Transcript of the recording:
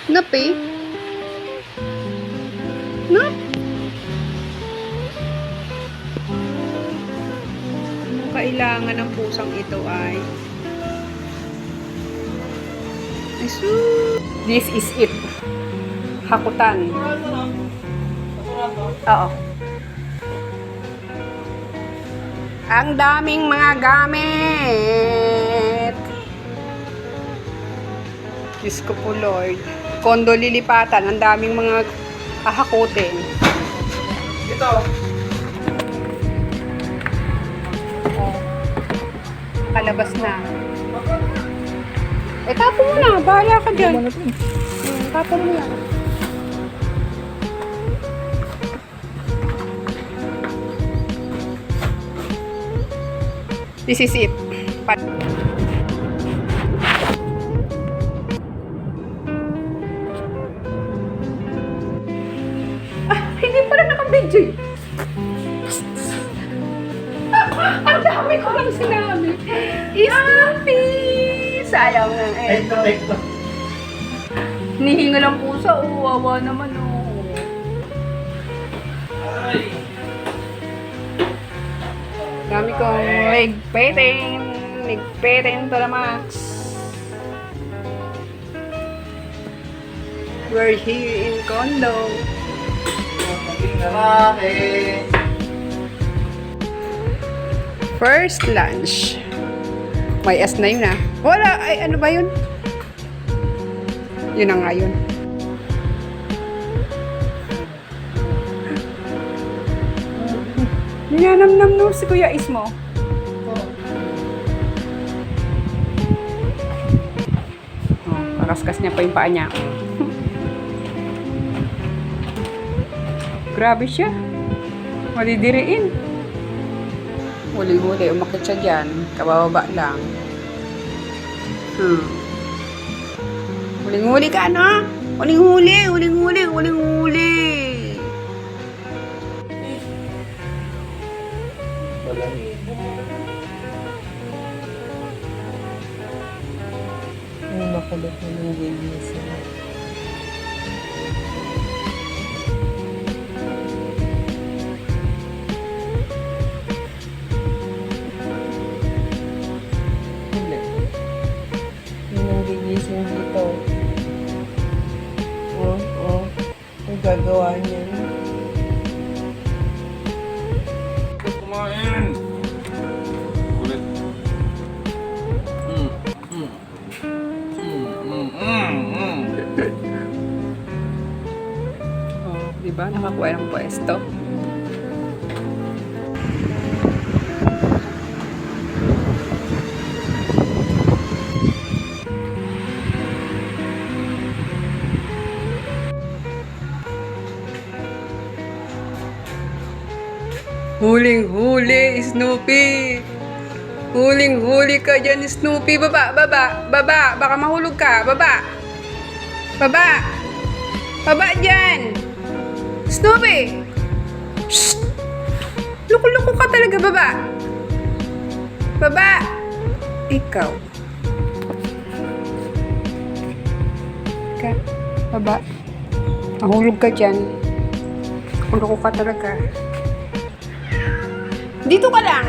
Napi? Nap? Ang kailangan ng pusang ito ay this is it. Hakutan. Oo. Ang daming mga gamit. Diyos ko po, Lord. Kondo lilipatan. Ang daming mga hahakutin. Ito. Oh. Kalabas na. Eh, tapo mo na. Bahala ka dyan. Tapo mo yan. This is it. Hindi pala naka-video eh. Ang dami ko lang sinabi. Snappy! Sayang na eh. Ito. Nihinga lang pusa. Wawa naman Ay. Dami kong ligpitin. Ligpitin to the max. We're here in condo. Maging lalaki. First lunch. May S na yun ah. Wala. Ay, ano ba yun? Yun na nga yun. Ninanamnam no si Kuya Ismo. Oh, pakaskas niya pa yung paa niya. Grabe siya. Malidiriin. Huli-huli, umakit siya dyan. Kabababa lang. Huling-huli ka, ano? Huling-huli, huling-huli, huling-huli. Ay, makulit na ng gigising. Hindi. Yun ang gigising dito. Ang gagawa niya. Kumain. Kulit. Oh, di ba? Nakakuha ng pwesto. Huling-huli, Snoopy! Huling-huli ka dyan, Snoopy! Baba, baba, baba! Baka mahulog ka! Baba! Baba! Baba dyan! Snoopy! Shh! Luko-luko ka talaga, baba! Baba! Ikaw. Ka, baba. Mahulog ka dyan. Luko ka talaga. Dito ka lang!